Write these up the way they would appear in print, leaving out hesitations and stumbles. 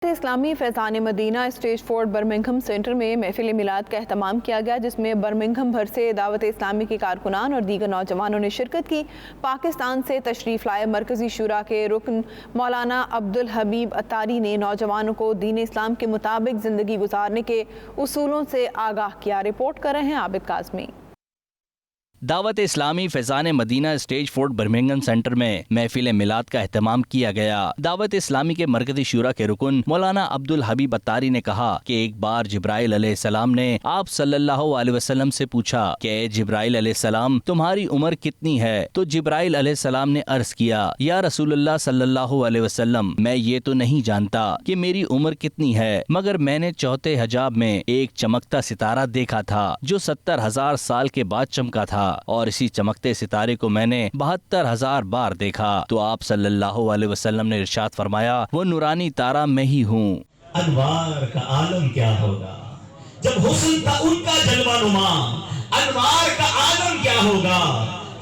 اسلامی Faizan Madina stage fort Birmingham centre میں محفل میلاد کا اہتمام کیا گیا، جس میں برمنگھم بھر سے دعوت اسلامی کے کارکنان اور دیگر نوجوانوں نے شرکت کی۔ پاکستان سے تشریف لائے مرکزی شورا کے رکن مولانا عبدالحبیب اتاری نے نوجوانوں کو دین اسلام کے مطابق زندگی گزارنے کے اصولوں سے آگاہ کیا۔ رپورٹ کر رہے ہیں عابد کاظمی۔ دعوت اسلامی Faizan Madina stage fort Birmingham centre میں محفل میلاد کا اہتمام کیا گیا۔ دعوت اسلامی کے مرکزی شورا کے رکن مولانا عبدالحبیب اتاری نے کہا کہ ایک بار جبرائیل علیہ السلام نے آپ صلی اللہ علیہ وسلم سے پوچھا کہ اے جبرائیل علیہ السلام تمہاری عمر کتنی ہے؟ تو جبرائیل علیہ السلام نے عرض کیا یا رسول اللہ صلی اللہ علیہ وسلم، میں یہ تو نہیں جانتا کہ میری عمر کتنی ہے، مگر میں نے چوتھے حجاب میں ایک چمکتا ستارہ دیکھا تھا جو 70,000 سال کے بعد چمکا تھا، اور اسی چمکتے ستارے کو میں نے 72,000 بار دیکھا۔ تو آپ صلی اللہ علیہ وسلم نے ارشاد فرمایا وہ نورانی تارا میں ہی ہوں۔ انوار کا عالم کیا ہوگا جب حسن تھا ان کا جلوہ نما، انوار کا عالم کیا ہوگا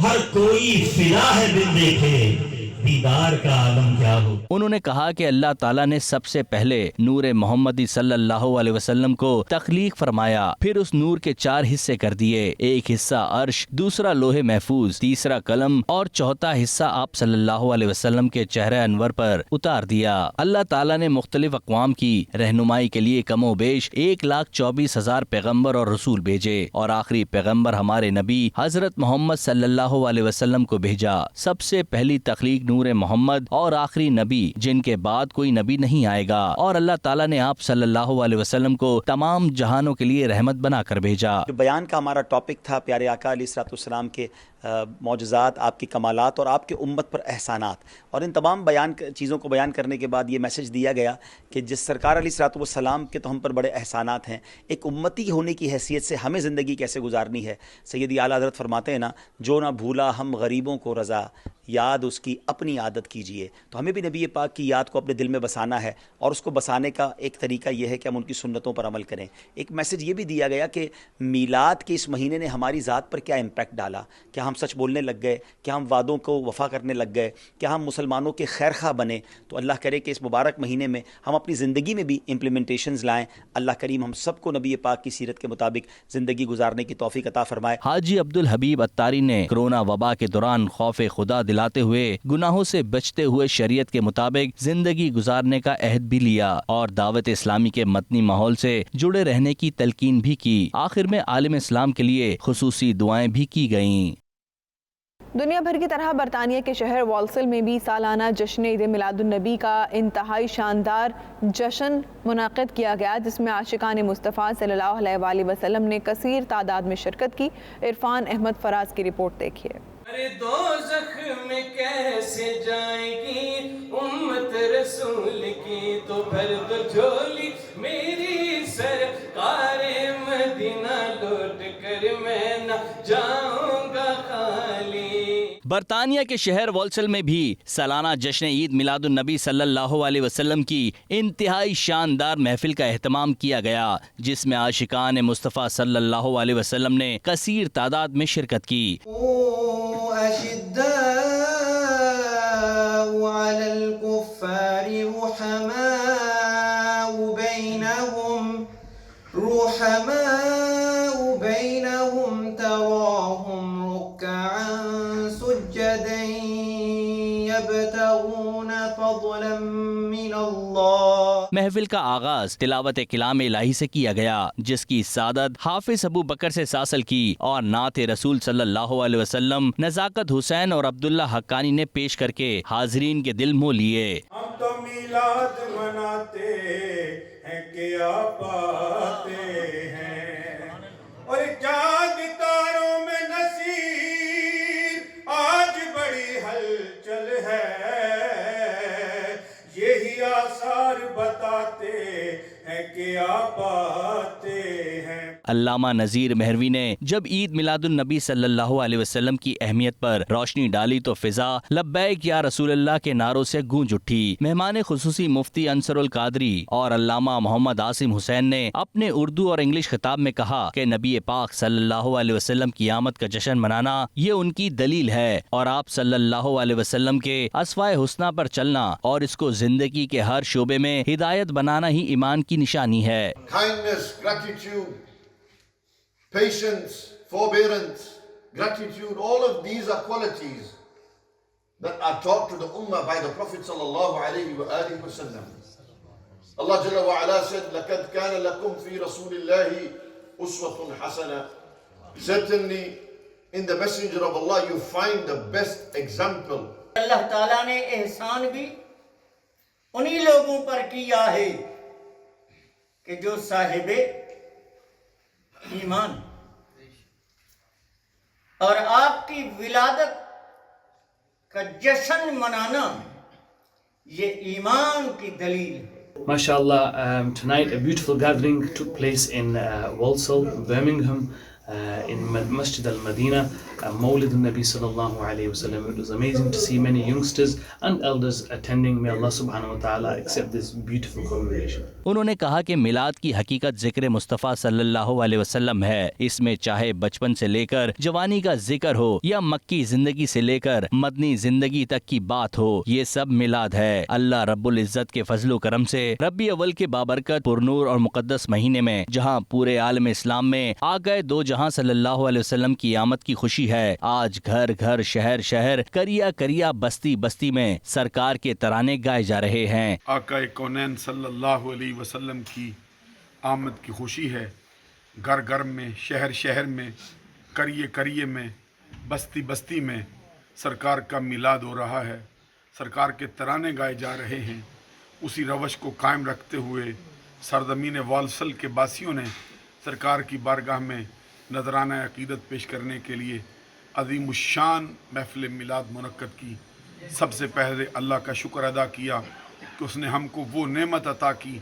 ہر کوئی فدا ہے بن دیکھے، دیدار کا عالم کیا ہوگا۔ انہوں نے کہا کہ اللہ تعالیٰ نے سب سے پہلے نور محمدی صلی اللہ علیہ وسلم کو تخلیق فرمایا، پھر اس نور کے 4 حصے کر دیے، ایک حصہ عرش، دوسرا لوح محفوظ، تیسرا قلم اور چوتھا حصہ آپ صلی اللہ علیہ وسلم کے چہرہ انور پر اتار دیا۔ اللہ تعالیٰ نے مختلف اقوام کی رہنمائی کے لیے کم و بیش 1,24,000 پیغمبر اور رسول بھیجے، اور آخری پیغمبر ہمارے نبی حضرت محمد صلی اللہ علیہ وسلم کو بھیجا۔ سب سے پہلی تخلیق نور محمد اور آخری نبی جن کے بعد کوئی نبی نہیں آئے گا، اور اللہ تعالیٰ نے آپ صلی اللہ علیہ وسلم کو تمام جہانوں کے لیے رحمت بنا کر بھیجا۔ جو بیان کا ہمارا ٹاپک تھا پیارے آقا علیہ الصلوۃ والسلام کے معجزات، آپ کی کمالات اور آپ کے امت پر احسانات، اور ان تمام چیزوں کو بیان کرنے کے بعد یہ میسج دیا گیا کہ جس سرکار علیہ الصلوۃ والسلام کے تو ہم پر بڑے احسانات ہیں، ایک امتی ہونے کی حیثیت سے ہمیں زندگی کیسے گزارنی ہے۔ سیدی اعلیٰ حضرت فرماتے ہیں نا، جو نہ بھولا ہم غریبوں کو رضا، یاد اس کی اپنی عادت کیجئے۔ تو ہمیں بھی نبی پاک کی یاد کو اپنے دل میں بسانا ہے، اور اس کو بسانے کا ایک طریقہ یہ ہے کہ ہم ان کی سنتوں پر عمل کریں۔ ایک میسج یہ بھی دیا گیا کہ میلاد کے اس مہینے نے ہماری ذات پر کیا امپیکٹ ڈالا، کیا ہم سچ بولنے لگ گئے، کیا ہم وعدوں کو وفا کرنے لگ گئے، کیا ہم مسلمانوں کے خیر خواہ بنے۔ تو اللہ کرے کہ اس مبارک مہینے میں ہم اپنی زندگی میں بھی امپلیمنٹیشنز لائیں۔ اللہ کریم ہم سب کو نبی پاک کی سیرت کے مطابق زندگی گزارنے کی توفیق عطا فرمائے۔ حاجی عبدالحبیب اتاری نے کرونا وبا کے دوران خوف خدا دلاتے ہوئے گناہوں سے بچتے ہوئے شریعت کے مطابق زندگی گزارنے کا عہد بھی لیا، اور دعوت اسلامی کے متنی ماحول سے جڑے رہنے کی تلقین بھی کی۔ آخر میں عالم اسلام کے لیے خصوصی دعائیں بھی کی گئیں۔ دنیا بھر کی طرح برطانیہ کے شہر والسل میں بھی سالانہ جشن عید میلاد النبی کا انتہائی شاندار جشن منعقد کیا گیا، جس میں عاشقان مصطفیٰ صلی اللہ علیہ وآلہ وسلم نے کثیر تعداد میں شرکت کی۔ عرفان احمد فراز کی رپورٹ دیکھیے۔ دوزخ میں کیسے جائے گی امت رسول کی، تو بھر دو جھولی میری سرکار مدینہ، لوٹ کر میں نہ جاؤں گا خالی۔ برطانیہ کے شہر والسل میں بھی سالانہ جشن عید میلاد النبی صلی اللہ علیہ وسلم کی انتہائی شاندار محفل کا اہتمام کیا گیا، جس میں عاشقان مصطفیٰ صلی اللہ علیہ وسلم نے کثیر تعداد میں شرکت کی۔ أشداء على الكفار رحماء بينهم تراهم ركعا سجدا يبتغون فضلا من الله۔ محفل کا آغاز تلاوت کلام الہی سے کیا گیا، جس کی سعادت حافظ ابو بکر سے حاصل کی، اور نعت رسول صلی اللہ علیہ وسلم نزاکت حسین اور عبداللہ حقانی نے پیش کر کے حاضرین کے دل مو لیے۔ ہم تو میلاد مناتے ہیں کہ آپ آتے ہیں، اور چاند تاروں میں نصیر آج بڑی ہلچل ہے، یہی آثار بتاتے ہیں کہ آپ آتے ہیں۔ علامہ نذیر مہروی نے جب عید میلاد النبی صلی اللہ علیہ وسلم کی اہمیت پر روشنی ڈالی تو فضا لبیک یا رسول اللہ کے نعروں سے گونج اٹھی۔ مہمان خصوصی مفتی انصر القادری اور علامہ محمد عاصم حسین نے اپنے اردو اور انگلش خطاب میں کہا کہ نبی پاک صلی اللہ علیہ وسلم کی آمد کا جشن منانا یہ ان کی دلیل ہے، اور آپ صلی اللہ علیہ وسلم کے اسوائے حسنہ پر چلنا اور اس کو زندگی کے ہر شعبے میں ہدایت بنانا ہی ایمان کی نشانی ہے۔ Kindness, gratitude, patience, forbearance, gratitude, all of these are qualities that are taught to the ummah by the Prophet sallallahu alayhi wa alihi wa sallam. Allah Jalla wa Ala said, لَقَدْ كَانَ لَكُمْ فِي رَسُولِ اللَّهِ أُسْوَةٌ حَسَنَةٌ. Certainly in the messenger of Allah you find the best example. اللہ تعالیٰ نے احسان بھی انہی لوگوں پر کیا ہے کہ جو صاحب ایمان، اور آپ کی ولادت کا جشن منانا یہ ایمان کی دلیل ہے۔ MashaAllah, tonight a beautiful gathering took place in Walsall, Birmingham, in Masjid al-Madina, Mawlid al-Nabi sallallahu alayhi wa sallam. It was amazing to see many youngsters and elders attending. May Allah subhanahu wa ta'ala accept this beautiful congregation. انہوں نے کہا کہ میلاد کی حقیقت ذکر مصطفیٰ صلی اللہ علیہ وسلم ہے۔ اس میں چاہے بچپن سے لے کر جوانی کا ذکر ہو یا مکی زندگی سے لے کر مدنی زندگی تک کی بات ہو، یہ سب میلاد ہے۔ اللہ رب العزت کے فضل و کرم سے ربیع اول کے بابرکت پرنور اور مقدس مہینے میں جہاں پورے عالم اسلام میں آقائے دو جہاں صلی اللہ علیہ وسلم کی آمد کی خوشی ہے، آج گھر گھر شہر شہر کریا کریا بستی بستی میں سرکار کے ترانے گائے جا رہے ہیں۔ آقا کونین صلی اللہ علیہ وسلم کی آمد کی خوشی ہے، گھر گھر میں شہر شہر میں کریے کریے میں بستی بستی میں سرکار کا میلاد ہو رہا ہے، سرکار کے ترانے گائے جا رہے ہیں۔ اسی روش کو قائم رکھتے ہوئے سرزمین والسل کے باسیوں نے سرکار کی بارگاہ میں نذرانہ عقیدت پیش کرنے کے لیے عظیم الشان محفل میلاد منعقد کی۔ سب سے پہلے اللہ کا شکر ادا کیا کہ اس نے ہم کو وہ نعمت عطا کی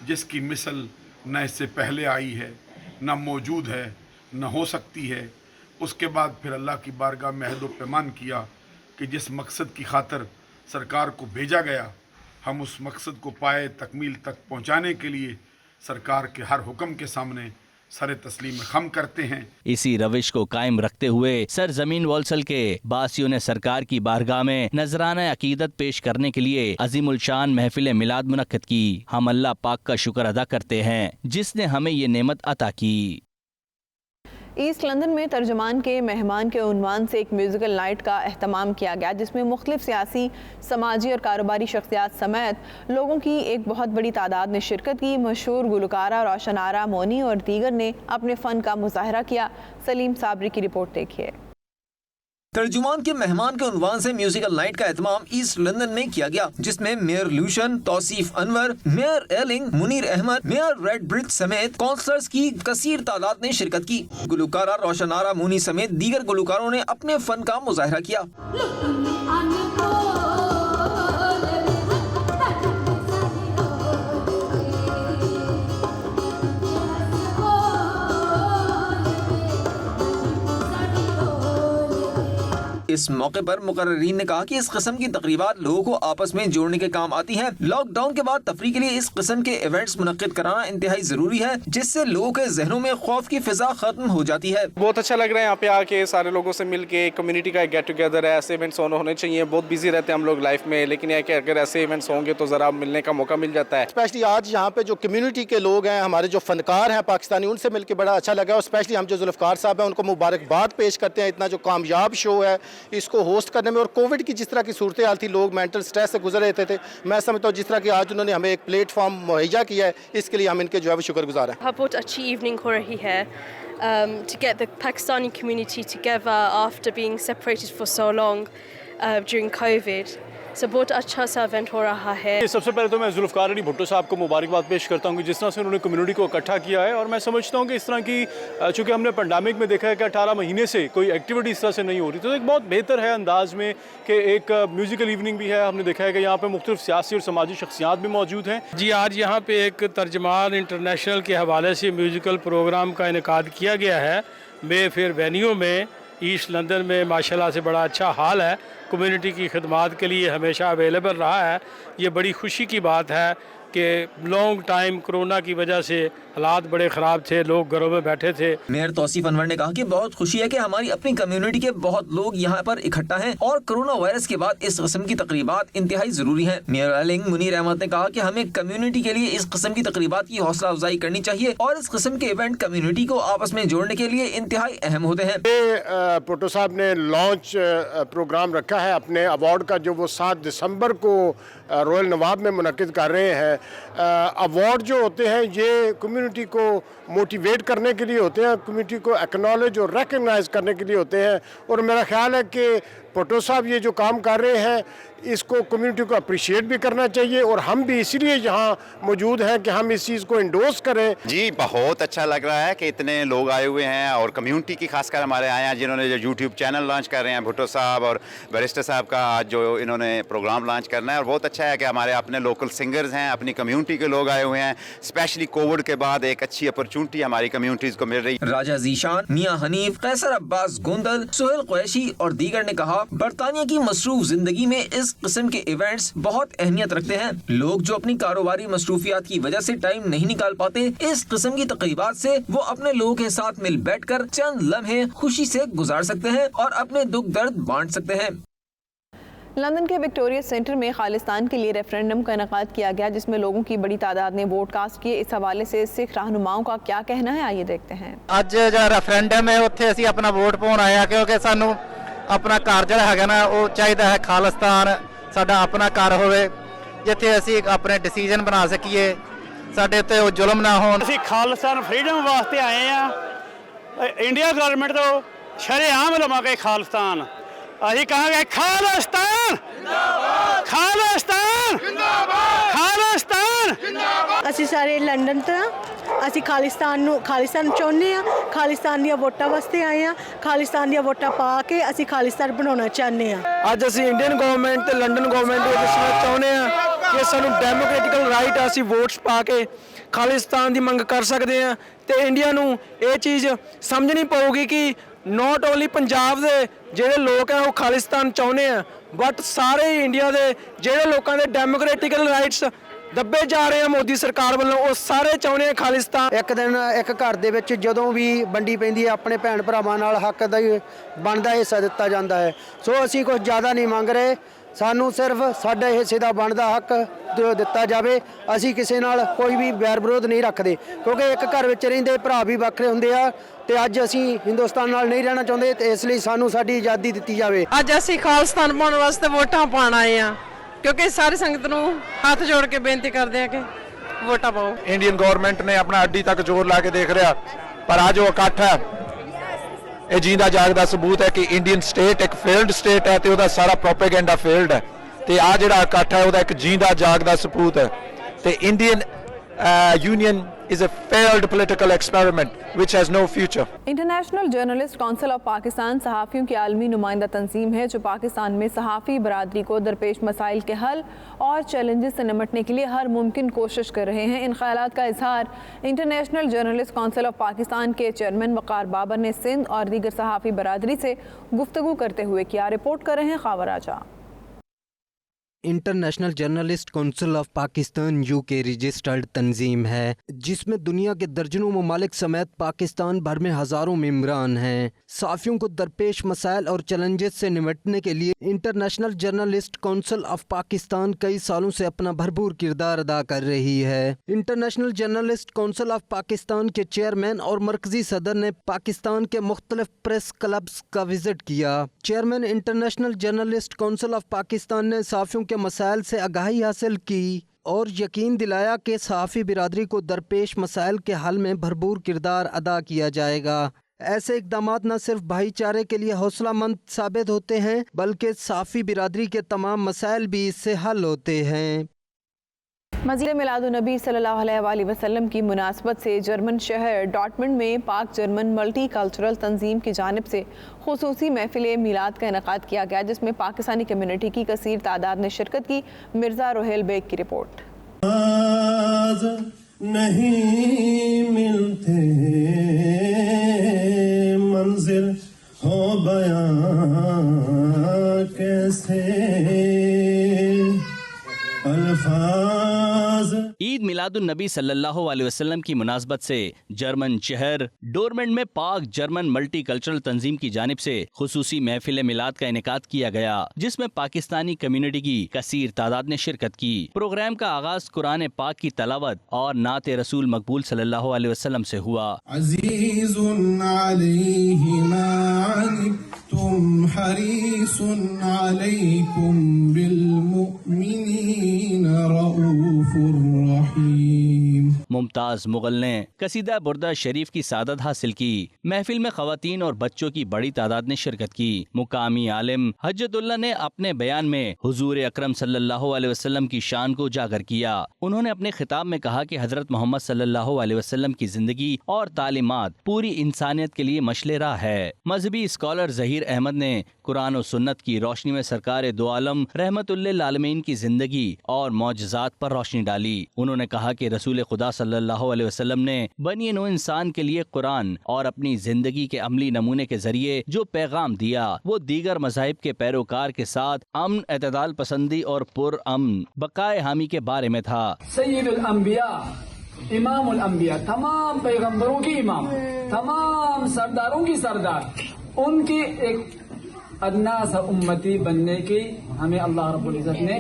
جس کی مثل نہ اس سے پہلے آئی ہے، نہ موجود ہے، نہ ہو سکتی ہے۔ اس کے بعد پھر اللہ کی بارگاہ میں عہد و پیمان کیا کہ جس مقصد کی خاطر سرکار کو بھیجا گیا ہم اس مقصد کو پائے تکمیل تک پہنچانے کے لیے سرکار کے ہر حکم کے سامنے سر تسلیم خم کرتے ہیں۔ اسی روش کو قائم رکھتے ہوئے سرزمین والسل کے باسیوں نے سرکار کی بارگاہ میں نذرانہ عقیدت پیش کرنے کے لیے عظیم الشان محفل میلاد منعقد کی۔ ہم اللہ پاک کا شکر ادا کرتے ہیں جس نے ہمیں یہ نعمت عطا کی۔ ایسٹ لندن میں ترجمان کے مہمان کے عنوان سے ایک میوزیکل نائٹ کا اہتمام کیا گیا جس میں مختلف سیاسی، سماجی اور کاروباری شخصیات سمیت لوگوں کی ایک بہت بڑی تعداد نے شرکت کی۔ مشہور گلوکارہ روشن آرا مونی اور دیگر نے اپنے فن کا مظاہرہ کیا۔ سلیم صابری کی رپورٹ دیکھیے۔ ترجمان کے مہمان کے عنوان سے میوزیکل نائٹ کا اہتمام ایسٹ لندن میں کیا گیا جس میں میئر لوشن، Tauseef Anwar, mayor Ealing, Munir Ahmed, mayor Redbridge سمیت کونسلرز کی کثیر تعداد نے شرکت کی۔ گلوکارہ روشن آرا مونی سمیت دیگر گلوکاروں نے اپنے فن کا مظاہرہ کیا۔ اس موقع پر مقررین نے کہا کہ اس قسم کی تقریبات لوگوں کو آپس میں جوڑنے کے کام آتی ہیں۔ لاک ڈاؤن کے بعد تفریح کے لیے اس قسم کے ایونٹس منعقد کرانا انتہائی ضروری ہے جس سے لوگوں کے ذہنوں میں خوف کی فضا ختم ہو جاتی ہے۔ بہت اچھا لگ رہا ہے یہاں پہ آ کے سارے لوگوں سے مل کے، کمیونٹی کا ایک گیٹ ٹوگیدر ہے، ایسے ایونٹس ہونے چاہیے۔ بہت بیزی رہتے ہیں ہم لوگ لائف میں، لیکن یہ کہ اگر ایسے ایونٹس ہوں گے تو ذرا ملنے کا موقع مل جاتا ہے۔ اسپیشلی آج یہاں پہ جو کمیونٹی کے لوگ ہیں، ہمارے جو فنکار ہیں پاکستانی، ان سے مل کے بڑا اچھا لگا، اور اسپیشلی ہم جو ذوالفقار صاحب ہیں ان کو مبارکباد پیش کرتے ہیں۔ اتنا جو کامیاب شو ہے اس کو ہوسٹ کرنے میں، اور کووڈ کی جس طرح کی صورتحال تھی، لوگ مینٹل سٹریس سے گزر رہے تھے، میں سمجھتا ہوں جس طرح کہ آج انہوں نے ہمیں ایک پلیٹ فارم مہیا کیا ہے، اس کے لیے ہم ان کے جو ہے وہ شکر گزار ہیں۔ بہت اچھی ایوننگ ہو رہی ہے to get the Pakistani community together after being separated for so long during COVID. So बहुत अच्छा सा इवेंट हो रहा है. सबसे पहले तो मैं जुल्फ़िकार अली भुट्टो साहब को मुबारकबाद पेश करता हूँ कि जिस तरह से उन्होंने कम्युनिटी को इकट्ठा किया है, और मैं समझता हूँ कि इस तरह की, चूँकि हमने पेंडेमिक में देखा है कि 18 महीने से कोई एक्टिविटी इस तरह से नहीं हो रही, तो एक बहुत बेहतर है अंदाज में कि एक म्यूज़िकल इवनिंग भी है. हमने देखा है कि यहाँ पे मुख्तलिफ सियासी और समाजी शख्सियात भी मौजूद हैं. जी, आज यहाँ पे एक तर्जमान इंटरनेशनल के हवाले से म्यूज़िकल प्रोग्राम का इनेकाद किया गया है मे फेयर वेन्यू में ईस्ट लंदन में. माशाल्लाह से बड़ा अच्छा हाल है, कम्युनिटी की खिदमात के लिए हमेशा अवेलेबल रहा है. ये बड़ी खुशी की बात है कि लॉन्ग टाइम कोरोना की वजह से हालात बड़े ख़राब थे, लोग घरों में बैठे थे. मेयर तौसीफ अनवर ने कहा कि बहुत खुशी है कि हमारी अपनी कम्युनिटी के बहुत लोग यहाँ पर इकट्ठा हैं और कोरोना वायरस के बाद इस किस्म की तकरीबात इंतहाई जरूरी हैं. मेयर एलिंग मुनीर अहमद ने कहा कि हमें कम्युनिटी के लिए इस किस्म की तकरीबात की हौसला अफजाई करनी चाहिए और इस किस्म के इवेंट कम्युनिटी को आपस में जोड़ने के लिए इंतहाई अहम होते हैं. भुट्टो साहब ने लॉन्च प्रोग्राम रखा है अपने अवार्ड का, जो वो 7 दिसंबर को रॉयल नवाब में मुनक्किद कर रहे हैं. अवार्ड जो होते हैं ये कम्युनिटी को मोटिवेट करने के लिए होते हैं, कम्युनिटी को एक्नॉलेज और रिकग्नाइज करने के लिए होते हैं. और मेरा ख्याल है कि भुट्टो साहब ये जो काम कर रहे हैं इसको कम्युनिटी को अप्रिशिएट भी करना चाहिए, और हम भी इसीलिए यहाँ मौजूद हैं कि हम इस चीज़ को इंडोर्स करें. जी, बहुत अच्छा लग रहा है कि इतने लोग आए हुए हैं और कम्युनिटी की खासकर हमारे आए हैं जिन्होंने जो यूट्यूब चैनल लॉन्च कर रहे हैं. भुट्टो साहब और बैरिस्टर साहब का आज जो इन्होंने प्रोग्राम लॉन्च करना है, और बहुत अच्छा है कि हमारे अपने लोकल सिंगर्स हैं, अपनी कम्युनिटी के लोग आए हुए हैं. स्पेशली कोविड के बाद एक अच्छी अपॉर्चुनिटी हमारी कम्युनिटीज़ को मिल रही है. राजा जीशान, मियाँ हनीफ, कैसर अब्बास गोंदल, सुहेल कुरैशी और दीगर ने कहा बरतानिया की मसरूफ जिंदगी में इस किस्म के इवेंट्स बहुत अहमियत रखते हैं. लोग जो अपनी कारोबारी मसरूफियात की वजह से टाइम नहीं निकाल पाते, इस किस्म की तकरीबात से वो अपने लोगों के साथ मिल बैठकर चंद लम्हे खुशी से गुजार सकते हैं और अपने दुख दर्द बांट सकते हैं. लंदन के विक्टोरिया सेंटर में खालिस्तान के लिए रेफरेंडम का इनेकाद किया गया, जिसमें लोगों की बड़ी तादाद ने वोट कास्ट किए. इस हवाले से सिख रहनुमाओं का क्या कहना है, आइए देखते हैं. ਅੱਜ ਜਿਹੜਾ ਰੈਫਰੈਂਡਮ ਹੈ ਉੱਥੇ ਅਸੀਂ ਆਪਣਾ ਵੋਟ ਪਾਉਣ ਆਏ ਆ, ਕਿਉਂਕਿ ਸਾਨੂੰ ਆਪਣਾ ਘਰ ਜਿਹੜਾ ਹੈਗਾ ਨਾ ਉਹ ਚਾਹੀਦਾ ਹੈ, ਖਾਲਿਸਤਾਨ ਸਾਡਾ ਆਪਣਾ ਘਰ ਹੋਵੇ ਜਿੱਥੇ ਅਸੀਂ ਆਪਣੇ ਡਿਸੀਜਨ ਬਣਾ ਸਕੀਏ, ਸਾਡੇ ਉੱਤੇ ਉਹ ਜ਼ੁਲਮ ਨਾ ਹੋਣ. ਅਸੀਂ ਖਾਲਿਸਤਾਨ ਫਰੀडम ਵਾਸਤੇ ਆਏ ਆ. ਇੰਡੀਆ ਗਵਰਨਮੈਂਟ ਤੋਂ ਸ਼ਰੇਆਮ ਲਵਾਂਗੇ ਖਾਲਿਸਤਾਨ. ਅਸੀਂ ਕਹਾਂਗੇ ਖਾਲਿਸਤਾਨ ਜਿੰਦਾਬਾਦ, ਖਾਲਿਸਤਾਨ ਜਿੰਦਾਬਾਦ, ਖਾਲਿਸਤਾਨ ਜਿੰਦਾਬਾਦ. ਅਸੀਂ ਸਾਰੇ ਲੰਡਨ ਤੋਂ ਅਸੀਂ ਖਾਲਿਸਤਾਨ ਚਾਹੁੰਦੇ ਆ. ਖਾਲਿਸਤਾਨ ਦੀਆਂ ਵੋਟਾਂ ਵਾਸਤੇ ਆਏ ਆ. ਖਾਲਿਸਤਾਨ ਦੀਆਂ ਵੋਟਾਂ ਪਾ ਕੇ ਅਸੀਂ ਖਾਲਿਸਤਾਨ ਬਣਾਉਣਾ ਚਾਹੁੰਦੇ ਆ. ਅੱਜ ਅਸੀਂ ਇੰਡੀਅਨ ਗਵਰਨਮੈਂਟ ਤੇ ਲੰਡਨ ਗਵਰਨਮੈਂਟ ਨੂੰ ਦੱਸਣਾ ਚਾਹੁੰਦੇ ਆ ਕਿ ਸਾਨੂੰ ਡੈਮੋਕ੍ਰੈਟਿਕਲ ਰਾਈਟ ਆ, ਅਸੀਂ ਵੋਟਸ ਪਾ ਕੇ ਖਾਲਿਸਤਾਨ ਦੀ ਮੰਗ ਕਰ ਸਕਦੇ ਆ. ਤੇ ਇੰਡੀਆ ਨੂੰ ਇਹ ਚੀਜ਼ ਸਮਝਣੀ ਪਊਗੀ ਕਿ ਨੋਟ ਓਨਲੀ ਪੰਜਾਬ ਦੇ ਜਿਹੜੇ ਲੋਕ ਆ ਉਹ ਖਾਲਿਸਤਾਨ ਚਾਹੁੰਦੇ ਆ, ਬਟ ਸਾਰੇ ਇੰਡੀਆ ਦੇ ਜਿਹੜੇ ਲੋਕਾਂ ਦੇ ਡੈਮੋਕ੍ਰੈਟਿਕਲ ਰਾਈਟਸ ਦੱਬੇ ਜਾ ਰਹੇ ਆ ਮੋਦੀ ਸਰਕਾਰ ਵੱਲੋਂ, ਉਹ ਸਾਰੇ ਚਾਹੁੰਦੇ ਆ ਖਾਲਿਸਤਾਨ. ਇੱਕ ਦਿਨ ਇੱਕ ਘਰ ਦੇ ਵਿੱਚ ਜਦੋਂ ਵੀ ਵੰਡੀ ਪੈਂਦੀ ਹੈ ਆਪਣੇ ਭੈਣ ਭਰਾਵਾਂ ਨਾਲ ਹੱਕ ਦਾ ਬਣਦਾ ਹਿੱਸਾ ਦਿੱਤਾ ਜਾਂਦਾ ਹੈ. ਸੋ ਅਸੀਂ ਕੁਝ ਜ਼ਿਆਦਾ ਨਹੀਂ ਮੰਗ ਰਹੇ, ਸਾਨੂੰ ਸਿਰਫ ਸਾਡੇ ਹਿੱਸੇ ਦਾ ਬਣਦਾ ਹੱਕ ਦਿੱਤਾ ਜਾਵੇ. ਅਸੀਂ ਕਿਸੇ ਨਾਲ ਕੋਈ ਵੀ ਵੈਰ ਵਿਰੋਧ ਨਹੀਂ ਰੱਖਦੇ, ਕਿਉਂਕਿ ਇੱਕ ਘਰ ਵਿੱਚ ਰਹਿੰਦੇ ਭਰਾ ਵੀ ਵੱਖਰੇ ਹੁੰਦੇ ਆ ਤੇ ਅੱਜ ਅਸੀਂ ਹਿੰਦੁਸਤਾਨ ਨਾਲ ਨਹੀਂ ਰਹਿਣਾ ਚਾਹੁੰਦੇ, ਤੇ ਇਸ ਲਈ ਸਾਨੂੰ ਸਾਡੀ ਆਜ਼ਾਦੀ ਦਿੱਤੀ ਜਾਵੇ. ਅੱਜ ਅਸੀਂ ਖਾਲਿਸਤਾਨ ਪਾਉਣ ਵਾਸਤੇ ਵੋਟਾਂ ਪਾਉਣ ਆਏ ਆ, ਕਿਉਂਕਿ ਸਾਰੀ ਸੰਗਤ ਨੂੰ ਹੱਥ ਜੋੜ ਕੇ ਬੇਨਤੀ ਕਰਦੇ ਆ ਕਿ ਵੋਟਾਂ ਪਾਓ. ਇੰਡੀਅਨ ਗਵਰਨਮੈਂਟ ਨੇ ਆਪਣਾ ਅੱਡੀ ਤੱਕ ਜ਼ੋਰ ਲਾ ਕੇ ਦੇਖ ਰਿਹਾ, ਪਰ ਆ ਜੋ ਇਕੱਠ ਹੈ ਇਹ ਜੀਂਦਾ ਜਾਗਦਾ ਸਬੂਤ ਹੈ ਕਿ ਇੰਡੀਅਨ ਸਟੇਟ ਇੱਕ ਫੇਲਡ ਸਟੇਟ ਹੈ ਤੇ ਉਹਦਾ ਸਾਰਾ ਪ੍ਰੋਪੇਗੈਂਡਾ ਫੇਲਡ ਹੈ. ਤੇ ਆ ਜਿਹੜਾ ਇਕੱਠ ਹੈ ਉਹਦਾ ਇੱਕ ਜੀਂਦਾ ਜਾਗਦਾ ਸਬੂਤ ਹੈ. ਤੇ Indian union is a failed political experiment which has no future. International journalist council of Pakistan सहाफ़ियों की आलमी नुमाइंदा तंजीम है, जो पाकिस्तान में सहाफ़ी बरादरी को दरपेश मसाइल के हल और चैलेंजेस से निमटने के लिए हर मुमकिन कोशिश कर रहे हैं. इन ख्यालात का इजहार international journalist council of Pakistan के चेयरमैन वक़ार बाबर ने सिंध और दीगर सहाफ़ी बरादरी से गुफ्तगू करते हुए किया. रिपोर्ट कर रहे हैं Khawar Raja. International journalist council of Pakistan UK registered तंजीम है, जिसमें दुनिया के दर्जनों ममालिक समेत पाकिस्तान भर में हज़ारों मेम्बरान हैं. सहाफ़ियों को दरपेश मसाइल और चैलेंजेस से निपटने के लिए international journalist council of Pakistan कई सालों से अपना भरपूर किरदार अदा कर रही है. International journalist council of Pakistan के चेयरमैन और मरकजी सदर ने पाकिस्तान के मुख्तलिफ प्रेस क्लब्स का विजिट किया. Chairman international journalist council of Pakistan ने सहाफ़ियों के मसाइल से आगाही हासिल की और यकीन दिलाया कि सहाफ़ी बिरादरी को दरपेश मसाइल के हल में भरपूर किरदार अदा किया जाएगा. ऐसे इकदामात न सिर्फ भाईचारे के लिए हौसला मंद साबित होते हैं बल्कि साफ़ी बिरादरी के तमाम मसाइल भी इससे हल होते हैं। मज़ीद मिलादुन्नबी सल्लल्लाहु अलैहि वसल्लम की मुनासबत से जर्मन शहर डॉर्टमुंड में पाक जर्मन मल्टी कल्चरल तंजीम की जानिब से खुसूसी महफिल मिलाद का इनेकाद किया गया, जिसमें पाकिस्तानी कम्युनिटी की कसीर तादाद ने शिरकत की। मिर्ज़ा रोहेल बेग की रिपोर्ट। नहीं मिलते मंजिल हो बयां कैसे अल्फाज। ईद मिलादुन्नबी सल्लल्लाहु अलैहि वसल्लम की मुनासबत से जर्मन शहर डोरमेंट में पाक जर्मन मल्टी कल्चरल तंजीम की जानिब से खुसूसी महफिल मिलाद का इनेकाद किया गया, जिसमें पाकिस्तानी कम्युनिटी की कसीर तादाद ने शिरकत की। प्रोग्राम का आगाज कुरान पाक की तलावत और नात रसूल मकबूल सल्लल्लाहु अलैहि वसल्लम से हुआ। अज़ीज़ुन अलैहि मा अनित्तुम हरीसुन अलैकुम बिल मुमिनीना रऊफुर रहीम। मुमताज मुगल ने कसीदा बुर्दा शरीफ की सादत हासिल की। महफिल में खवातीन और बच्चों की बड़ी तादाद ने शिरकत की। मुकामी आलिम हज्जतुल्ला ने अपने बयान में हुजूर अकरम सल्लल्लाहु अलैहि वसल्लम की शान को उजागर किया। उन्होंने अपने खिताब में कहा कि हजरत मोहम्मद सल्लल्लाहु अलैहि वसल्लम की जिंदगी और तालीमात पूरी इंसानियत के लिए मशले राह है। मजहबी स्कॉलर जहीर अहमद ने कुरान और सुन्नत की रोशनी में सरकार दो आलम रहमतुल्लिल आलमीन की जिंदगी और मौजज़ात पर रोशनी डाली। उन्होंने कहा कि रसूल खुदा सल्लल्लाहु अलैहि वसल्लम ने बनी नौ इंसान के लिए कुरान और अपनी जिंदगी के अमली नमूने के जरिए जो पैगाम दिया वो दीगर मज़ाहिब के पैरोकार के साथ अमन, एतदाल पसंदी और पुर अमन बकाए हामी के बारे में था। सय्यदुल अंबिया, इमामुल अंबिया, तमाम पैगंबरों की इमाम, तमाम सरदारों की सरदार, उनकी एक अदना सा उम्मती बनने की हमें अल्लाह रब्बुल इज़्ज़त ने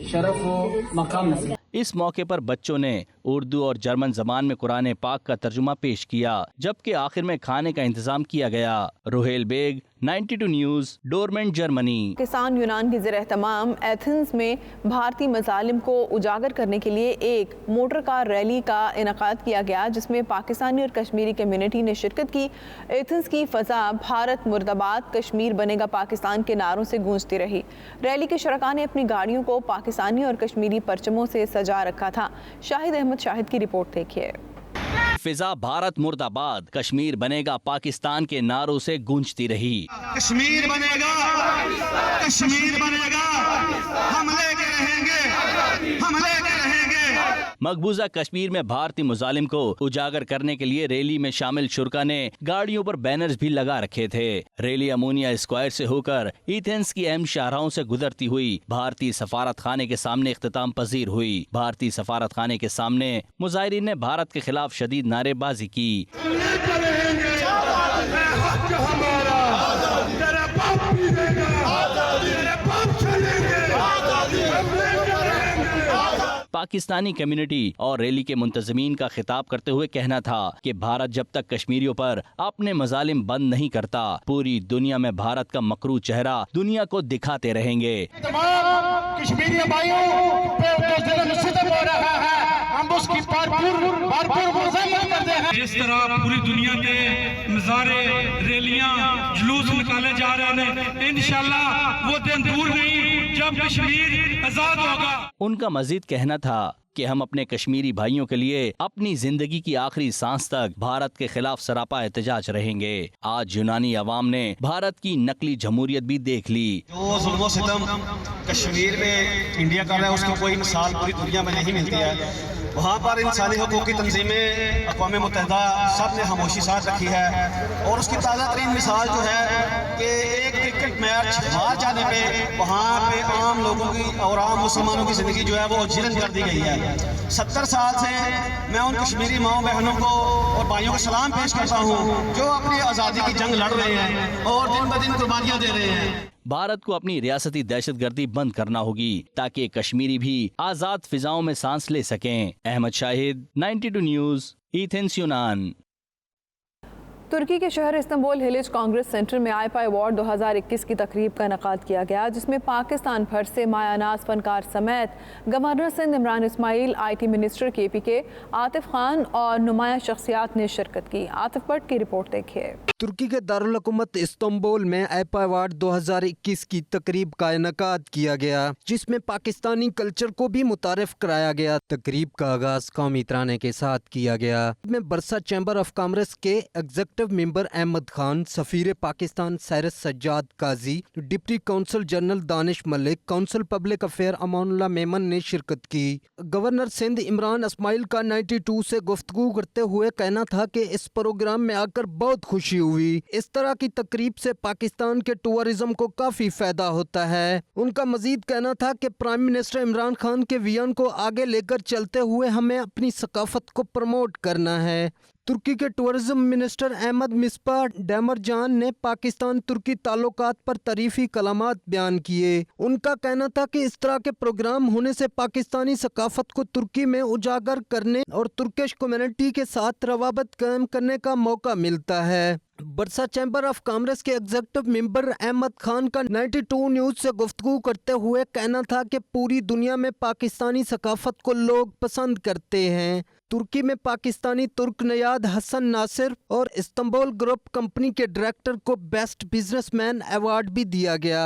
शरफ व मकाम नसीब। इस मौके पर बच्चों ने उर्दू और जर्मन जबान में कुरान पाक का तर्जुमा पेश किया, जबकि आखिर में खाने का इंतजाम किया गया। Rohail Baig, 92 news, Dortmund, Germany. Pakistan यूनान की ज़ेर-ए-तमाम एथेंस में भारतीय मज़ालिम को उजागर करने के लिए एक मोटर कार रैली का इनेकाद किया गया, जिसमें पाकिस्तानी और कश्मीरी कम्युनिटी ने शिरकत की। एथेंस की फ़ज़ा भारत मुर्दाबाद, कश्मीर बनेगा पाकिस्तान के नारों से गूंजती रही। रैली के शरका ने अपनी गाड़ियों को पाकिस्तानी और कश्मीरी परचमों से सजा रखा था। शाहिद अहमद शाहिद की रिपोर्ट देखिए। फिजा भारत मुर्दाबाद, कश्मीर बनेगा पाकिस्तान के नारों से गूंजती रही। कश्मीर बनेगा, कश्मीर बनेगा, हम लेके रहेंगे, हम लेके रहेंगे। मकबूजा कश्मीर में भारतीय मुजालिम को उजागर करने के लिए रैली में शामिल शुरका ने गाड़ियों पर बैनर्स भी लगा रखे थे। रैली अमोनिया स्क्वायर से होकर एथेंस की अहम शाहराहों से गुजरती हुई भारतीय सफारत खाने के सामने इख्तिताम पजीर हुई। भारतीय सफारत खाने के सामने मुजाहिरीन ने भारत के खिलाफ शदीद नारेबाजी की। पाकिस्तानी कम्युनिटी और रैली के मुंतज़मीन का खिताब करते हुए कहना था कि भारत जब तक कश्मीरियों पर अपने मजालिम बंद नहीं करता, पूरी दुनिया में भारत का मकरू चेहरा दुनिया को दिखाते रहेंगे। तमाम कश्मीरी भाइयों पे जो जुल्म सितम हो रहा है, हम उसकी भरपूर मज़म्मत करते हैं। जिस तरह पूरी दुनिया के नज़ारे, रैलियां, जुलूस निकाले जा रहे हैं, इंशाअल्लाह वो दिन दूर नहीं जब कश्मीर आजाद होगा। उनका मजीद कहना था कि हम अपने कश्मीरी भाइयों के लिए अपनी जिंदगी की आखिरी सांस तक भारत के खिलाफ सरापा एहतजाज रहेंगे। आज यूनानी अवाम ने भारत की नकली जमहूरियत भी देख ली। जो जुल्म सितम कश्मीर में इंडिया कर रहा है, उसकी कोई मिसाल पूरी दुनिया में नहीं मिलती है। वहाँ पर इंसानी हकूक़ की तंजीमें, अक़वाम मुत्तहिदा सब ने खामोशी साथ रखी है। और उसकी ताज़ा तरीन मिसाल जो है कि एक क्रिकेट मैच हार जाने पे वहाँ पे आम लोगों की और आम मुसलमानों की ज़िंदगी जो है वो जीरन कर दी गई है। 70 साल से मैं उन कश्मीरी माओ बहनों को और भाइयों को सलाम पेश करता हूँ जो अपनी आज़ादी की जंग लड़ रहे हैं और दिन ब दिन कुर्बानियाँ दे रहे हैं। भारत को अपनी रियासती दहशतगर्दी बंद करना होगी ताकि कश्मीरी भी आजाद फिजाओं में सांस ले सकें। अहमद शाहिद, 92 न्यूज़, एथेंस, यूनान। तुर्की के शहर इस्तांबुल हिलेज कांग्रेस सेंटर में आईपा अवार्ड 2021 की तकरीब का इनेकाद किया गया, जिसमें पाकिस्तान भर से मायानाज फनकार समेत governor Sindh Imran Ismail, IT minister KPK Atif Khan और नुमाया शख्सियात ने शिरकत की। आतिफ भट्ट की रिपोर्ट देखिए। तुर्की के दारुल हुकूमत इस्तांबुल में आईपा अवार्ड 2021 की तकरीब का इनेकाद किया गया, जिसमें पाकिस्तानी कल्चर को भी मुतारिफ कराया गया। तकरीब का आगाज कौमी तराने के साथ किया गया। में बरसा चैम्बर ऑफ कॉमर्स के एग्जीक्यूटिव मेंबर अहमद खान, सफीर Pakistan Cyrus Sajjad Qazi, deputy council general Danish Malik, council public affair Amanullah Memon ने शिरकत की। गवर्नर सिंध इमरान इस्माइल का 92 से गुफ्तगू करते हुए कहना था कि इस प्रोग्राम में आकर बहुत खुशी हुई। इस तरह की तकरीब से पाकिस्तान के टूरिज्म को काफी फायदा होता है। उनका मजीद कहना था कि प्राइम मिनिस्टर इमरान खान के विजन को आगे लेकर चलते हुए हमें अपनी सकाफत को प्रमोट करना है। तुर्की के टूरिज्म मिनिस्टर अहमद मिस्बा डेमरजान ने पाकिस्तान तुर्की ताल्लुकात पर तारीफी कलामात बयान किए। उनका कहना था कि इस तरह के प्रोग्राम होने से पाकिस्तानी सकाफत को तुर्की में उजागर करने और तुर्किश कम्युनिटी के साथ रवाबत कायम करने का मौका मिलता है। बरसा चैम्बर ऑफ कॉमर्स के एग्जीक्यूटिव मेंबर अहमद खान का 92 न्यूज से गुफ्तगू करते हुए कहना था कि पूरी दुनिया में पाकिस्तानी सकाफत को लोग पसंद करते हैं। तुर्की में पाकिस्तानी तुर्क नयाद हसन नासिर और इस्तांबुल ग्रुप कंपनी के डायरेक्टर को बेस्ट बिजनेसमैन अवार्ड भी दिया गया।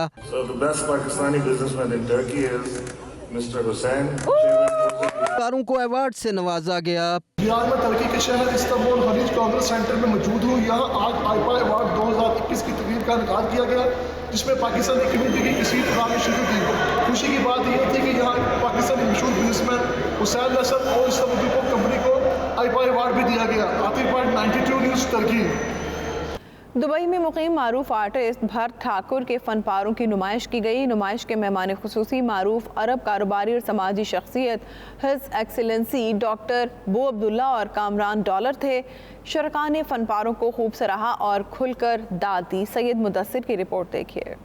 कारों को अवार्ड से नवाजा गया। बिहार में तुर्की के शहर इस्तांबुल हिलेज कांग्रेस सेंटर में मौजूद हूँ। यहाँ आज आईपा अवार्ड 2021 की तकरीब का इनेकाद किया गया, जिसमें पाकिस्तानी कम्युनिटी की किसी प्रोग्राम में शिरकत की। खुशी की बात यह थी कि यहाँ पाकिस्तानी मशहूर बिजनेसमैन हुसैन नसर और इस्तांबुल ग्रुप कंपनी को आईपा अवार्ड भी दिया गया। आतिफ भट्ट, 92 न्यूज़ तुर्की। दुबई में मुकीम मारूफ आर्टिस्ट भरत ठाकुर के फन पारों की नुमाइश की गई। नुमाइश के मेहमान खुसूसी मारूफ अरब कारोबारी और समाजी शख्सियत हिज एक्सीलेंसी डॉक्टर बो अब्दुल्ला और कामरान डॉलर थे। शरका ने फन पारों को खूब सराहा और खुलकर दाद दी। सैयद मुदस्सिर की रिपोर्ट देखिए।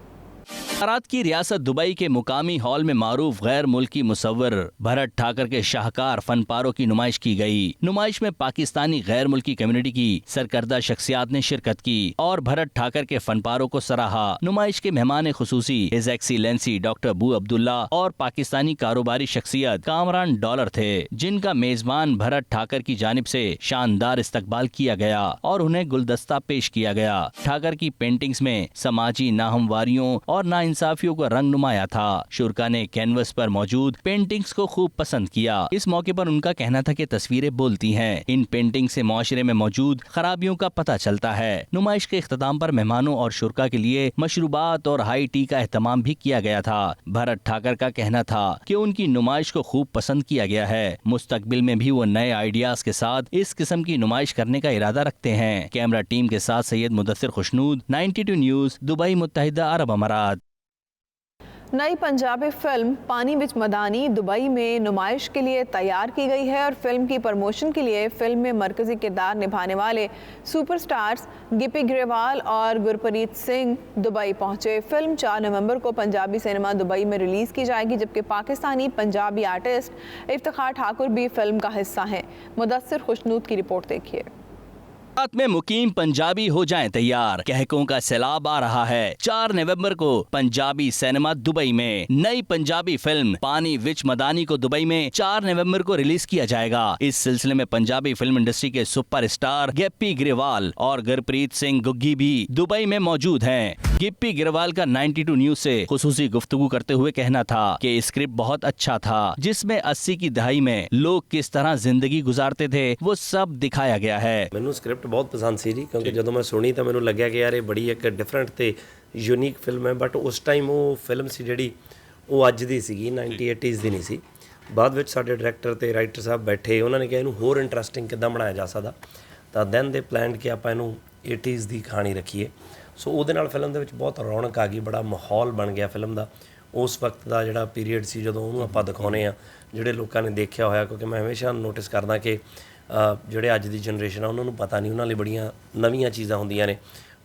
इमारात की रियासत दुबई के मुकामी हॉल में मारूफ गैर मुल्की मुसव्विर भरत ठाकर के शाहकार फनपारों की नुमाइश की गई। नुमाइश में पाकिस्तानी गैर मुल्की कम्युनिटी की सरकर्दा शख्सियात ने शिरकत की और भरत ठाकर के फनपारों को सराहा। नुमाइश के मेहमान खुसूसी हिज एक्सीलेंसी डॉक्टर बू अब्दुल्ला और पाकिस्तानी कारोबारी शख्सियत कामरान डॉलर थे, जिनका मेजबान भरत ठाकर की जानिब से शानदार इस्तकबाल किया गया और उन्हें गुलदस्ता पेश किया गया। ठाकर की पेंटिंग्स में समाजी नाहमवारियों और नाइंसाफियों का रंग नुमाया था। शुरका ने कैनवस पर मौजूद पेंटिंग्स को खूब पसंद किया। इस मौके पर उनका कहना था कि तस्वीरें बोलती हैं। इन पेंटिंग से मुआशरे में मौजूद खराबियों का पता चलता है। नुमाइश के इख्तिताम पर मेहमानों और शुरका के लिए मशरूबात और हाई टी का एहतमाम भी किया गया था। भरत ठाकर का कहना था कि उनकी नुमाइश को खूब पसंद किया गया है। मुस्तकबिल में भी वो नए आइडियाज के साथ इस किस्म की नुमाइश करने का इरादा रखते हैं। कैमरा टीम के साथ सैयद मुदस्सिर खुशनूद, 92 न्यूज़, दुबई, मुत्तहिदा अरब अमारात। नई पंजाबी फिल्म पानी विच मदानी दुबई में नुमाइश के लिए तैयार की गई है और फिल्म की प्रमोशन के लिए फिल्म में मरकजी किरदार निभाने वाले सुपरस्टार्स गिप्पी ग्रेवाल और गुरप्रीत सिंह दुबई पहुंचे। फिल्म 4 नवंबर को पंजाबी सिनेमा दुबई में रिलीज़ की जाएगी, जबकि पाकिस्तानी पंजाबी आर्टिस्ट इफ्तिखार ठाकुर भी फिल्म का हिस्सा हैं। मुदस्सिर खुशनूद की रिपोर्ट देखिए। रात में मुकीम पंजाबी हो जाएं तैयार, कहकों का सैलाब आ रहा है। 4 नवंबर को पंजाबी सिनेमा दुबई में नई पंजाबी फिल्म पानी विच मदानी को दुबई में 4 नवंबर को रिलीज किया जाएगा। इस सिलसिले में पंजाबी फिल्म इंडस्ट्री के सुपरस्टार गिप्पी ग्रेवाल और गुरप्रीत सिंह गुग्गी भी दुबई में मौजूद हैं। गिप्पी ग्रेवाल का 92 न्यूज से खुसूसी गुफ्तगू करते हुए कहना था कि स्क्रिप्ट बहुत अच्छा था, जिसमें 80 की दहाई में लोग किस तरह जिंदगी गुजारते थे वो सब दिखाया गया है। मैनू स्क्रिप्ट बहुत पसंद सी जी, क्योंकि ਜਦੋਂ ਮੈਂ ਸੁਣੀ ਤਾਂ ਮੈਨੂੰ ਲੱਗਿਆ ਕਿ ਯਾਰ ਇਹ ਬੜੀ ਇੱਕ ਡਿਫਰੈਂਟ ਤੇ ਯੂਨੀਕ ਫਿਲਮ ਹੈ। ਬਟ ਉਸ ਟਾਈਮ ਉਹ ਫਿਲਮ ਸੀ ਜਿਹੜੀ ਉਹ ਅੱਜ ਦੀ ਸੀਗੀ, 1980s ਦੀ ਨਹੀਂ ਸੀ। ਬਾਅਦ ਵਿੱਚ ਸਾਡੇ ਡਾਇਰੈਕਟਰ ਤੇ ਰਾਈਟਰ ਸਾਹਿਬ ਬੈਠੇ, ਉਹਨਾਂ ਨੇ ਕਿਹਾ ਇਹਨੂੰ ਹੋਰ ਇੰਟਰਸਟਿੰਗ ਕਿੱਦਾਂ ਬਣਾਇਆ ਜਾ ਸਕਦਾ, ਤਾਂ ਦੈਨ ਦੇ ਪਲਾਨਡ ਕਿ ਆਪਾਂ ਇਹਨੂੰ 80s ਦੀ ਕਹਾਣੀ ਰੱਖੀਏ। ਸੋ ਉਹਦੇ ਨਾਲ ਫਿਲਮ ਦੇ ਵਿੱਚ ਬਹੁਤ ਰੌਣਕ ਆ ਗਈ, ਬੜਾ ਮਾਹੌਲ ਬਣ ਗਿਆ ਫਿਲਮ ਦਾ। ਉਸ ਵਕਤ ਦਾ ਜਿਹੜਾ ਪੀਰੀਅਡ ਸੀ ਜਦੋਂ ਉਹਨੂੰ ਆਪਾਂ ਦਿਖਾਉਂਦੇ ਹਾਂ, ਜਿਹੜੇ ਲੋਕਾਂ ਨੇ ਦੇਖਿਆ ਹੋਇਆ, ਕਿਉਂਕਿ ਮੈਂ ਹਮੇਸ਼ਾ ਨੋਟਿਸ ਕਰਦਾ ਕਿ ਜਿਹੜੇ ਅੱਜ ਦੀ ਜਨਰੇਸ਼ਨ ਆ ਉਹਨਾਂ ਨੂੰ ਪਤਾ ਨਹੀਂ, ਉਹਨਾਂ ਲਈ ਬੜੀਆਂ ਨਵੀਆਂ ਚੀਜ਼ਾਂ ਹੁੰਦੀਆਂ ਨੇ।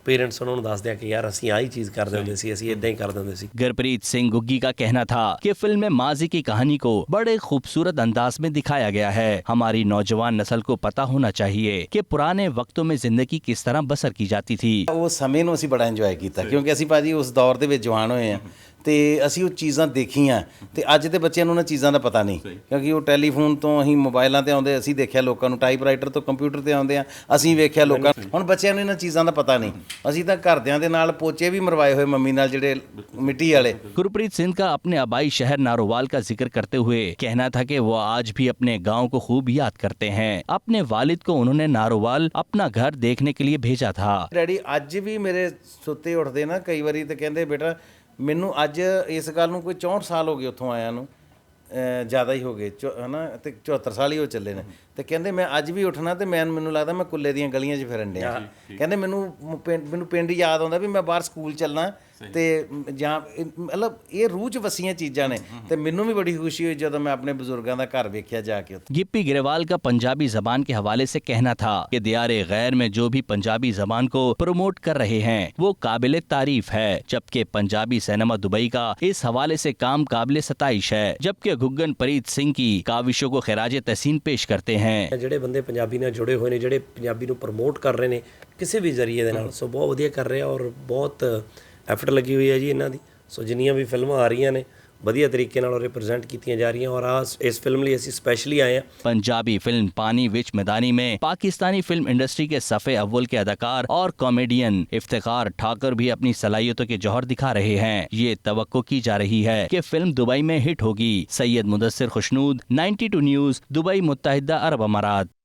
ਪੇਰੈਂਟਸ ਉਹਨਾਂ ਨੂੰ ਦੱਸਦੇ ਆ ਕਿ ਯਾਰ ਅਸੀਂ ਆਹੀ ਚੀਜ਼ ਕਰਦੇ ਹੁੰਦੇ ਸੀ, ਅਸੀਂ ਇਦਾਂ ਹੀ ਕਰਦੇ ਹੁੰਦੇ ਸੀ। गुरप्रीत सिंह गुग्गी का कहना था कि फिल्म में माजी की कहानी को बड़े खूबसूरत अंदाज में दिखाया गया है। हमारी नौजवान नस्ल को पता होना चाहिए कि पुराने वक्तों में जिंदगी किस तरह बसर की जाती थी। ਉਹ ਸਮੇਂ ਨੂੰ ਅਸੀਂ ਬੜਾ ਇੰਜੋਏ ਕੀਤਾ ਕਿਉਂਕਿ ਅਸੀਂ ਭਾਜੀ ਉਸ ਦੌਰ ਦੇ ਵਿੱਚ ਜਵਾਨ ਹੋਏ ਆ ਤੇ ਅਸੀਂ ਉਹ ਚੀਜ਼ਾਂ ਦੇਖੀਆਂ ਤੇ ਅੱਜ ਦੇ ਬੱਚਿਆਂ ਨੂੰ ਉਹਨਾਂ ਚੀਜ਼ਾਂ ਦਾ ਪਤਾ ਨਹੀਂ ਕਿਉਂਕਿ ਉਹ ਟੈਲੀਫੋਨ ਤੋਂ ਅਸੀਂ ਮੋਬਾਈਲਾਂ ਤੇ ਆਉਂਦੇ, ਅਸੀਂ ਦੇਖਿਆ ਲੋਕਾਂ ਨੂੰ ਟਾਈਪਰਾਈਟਰ ਤੋਂ ਕੰਪਿਊਟਰ ਤੇ ਆਉਂਦੇ ਆ, ਅਸੀਂ ਵੇਖਿਆ ਲੋਕਾਂ ਹੁਣ ਬੱਚਿਆਂ ਨੂੰ ਇਹਨਾਂ ਚੀਜ਼ਾਂ ਦਾ ਪਤਾ ਨਹੀਂ। ਅਸੀਂ ਤਾਂ ਘਰਦਿਆਂ ਦੇ ਨਾਲ ਪੋਚੇ ਵੀ ਮਰਵਾਏ ਹੋਏ ਮੰਮੀ ਨਾਲ ਜਿਹੜੇ ਮਿੱਟੀ वाले। गुरप्रीत सिंह का अपने आबाई शहर नारोवाल का जिक्र करते हुए कहना था कि वो आज भी अपने गांव को खूब याद करते हैं। अपने वालिद को उन्होंने नारोवाल अपना घर देखने के लिए भेजा था। ਡੈਡੀ ਅੱਜ ਵੀ ਮੇਰੇ ਸੁੱਤੇ ਉੱਠਦੇ ਨਾ ਕਈ ਵਾਰੀ ਤੇ ਕਹਿੰਦੇ ਬੇਟਾ ਮੈਨੂੰ ਅੱਜ ਇਸ ਗੱਲ ਨੂੰ ਕੋਈ 64 ਸਾਲ ਹੋ ਗਏ ਉੱਥੋਂ ਆਇਆਂ ਨੂੰ, ਜ਼ਿਆਦਾ ਹੀ ਹੋ ਗਏ ਹੈ ਨਾ, ਤੇ 74 ਸਾਲ ਹੀ ਹੋ ਚੱਲੇ ਨੇ, ਤੇ ਕਹਿੰਦੇ ਮੈਂ ਅੱਜ ਵੀ ਉੱਠਣਾ ਤੇ ਮੈਨੂੰ ਲੱਗਦਾ ਮੈਂ ਕੁੱਲੇ ਦੀਆਂ ਗਲੀਆਂ 'ਚ ਫਿਰਨ ਡਿਆ। ਕਹਿੰਦੇ ਮੈਨੂੰ ਪਿੰਡ ਯਾਦ ਆਉਂਦਾ ਵੀ ਮੈਂ ਬਾਹਰ ਸਕੂਲ ਚੱਲਣਾ ਤੇ ਜਾਂ ਮਤਲਬ ਇਹ ਰੂਹ 'ਚ ਵਸੀਆਂ ਚੀਜ਼ਾਂ ਨੇ ਤੇ ਮੈਨੂੰ ਵੀ ਬੜੀ ਖੁਸ਼ੀ ਹੋਈ ਜਦੋਂ ਮੈਂ ਆਪਣੇ ਬਜ਼ੁਰਗਾਂ ਦਾ ਘਰ ਵੇਖਿਆ ਜਾ ਕੇ। गिप्पी ग्रेवाल का पंजाबी जबान के हवाले से कहना था कि दियारे गैर में जो भी पंजाबी जबान को प्रमोट कर रहे हैं वो काबिल तारीफ है, जबकि पंजाबी सिनेमा दुबई का इस हवाले से काम काबिल सताइश है। जबकि गुग्गन प्रीत सिंह की काविशों को खिराज तहसीन पेश करते हैं। ਜਿਹੜੇ ਬੰਦੇ ਪੰਜਾਬੀ ਨਾਲ ਜੁੜੇ ਹੋਏ ਨੇ, ਜਿਹੜੇ ਪੰਜਾਬੀ ਨੂੰ ਪ੍ਰਮੋਟ ਕਰ ਰਹੇ ਨੇ ਕਿਸੇ ਵੀ ਜ਼ਰੀਏ ਦੇ ਨਾਲ, ਸੋ ਬਹੁਤ ਵਧੀਆ ਕਰ ਰਹੇ ਆ ਔਰ ਬਹੁਤ ਐਫਰਟ ਲੱਗੀ ਹੋਈ ਹੈ ਜੀ ਇਹਨਾਂ ਦੀ। ਸੋ ਜਿੰਨੀਆਂ ਵੀ ਫਿਲਮਾਂ ਆ ਰਹੀਆਂ ਨੇ ਵਧੀਆ ਤਰੀਕੇ ਨਾਲ ਰਿਪਰੈਜ਼ੈਂਟ ਕੀਤੀਆਂ ਜਾ ਰਹੀਆਂ ਔਰ ਇਸ ਫਿਲਮ ਲਈ ਅਸੀਂ ਸਪੈਸ਼ਲੀ ਆਏ ਹਾਂ। पंजाबी फिल्म पानी विच मैदानी में पाकिस्तानी फिल्म इंडस्ट्री के सफ़े अव्वल के अदाकार और कॉमेडियन इफ्तिखार ठाकुर भी अपनी सलाहियतों के जौहर दिखा रहे हैं। ये तवक्को की जा रही है कि फिल्म दुबई में हिट होगी। सैयद मुदस्सिर खुशनूद, 92 न्यूज़, दुबई, मुत्तहिदा अरब अमारात।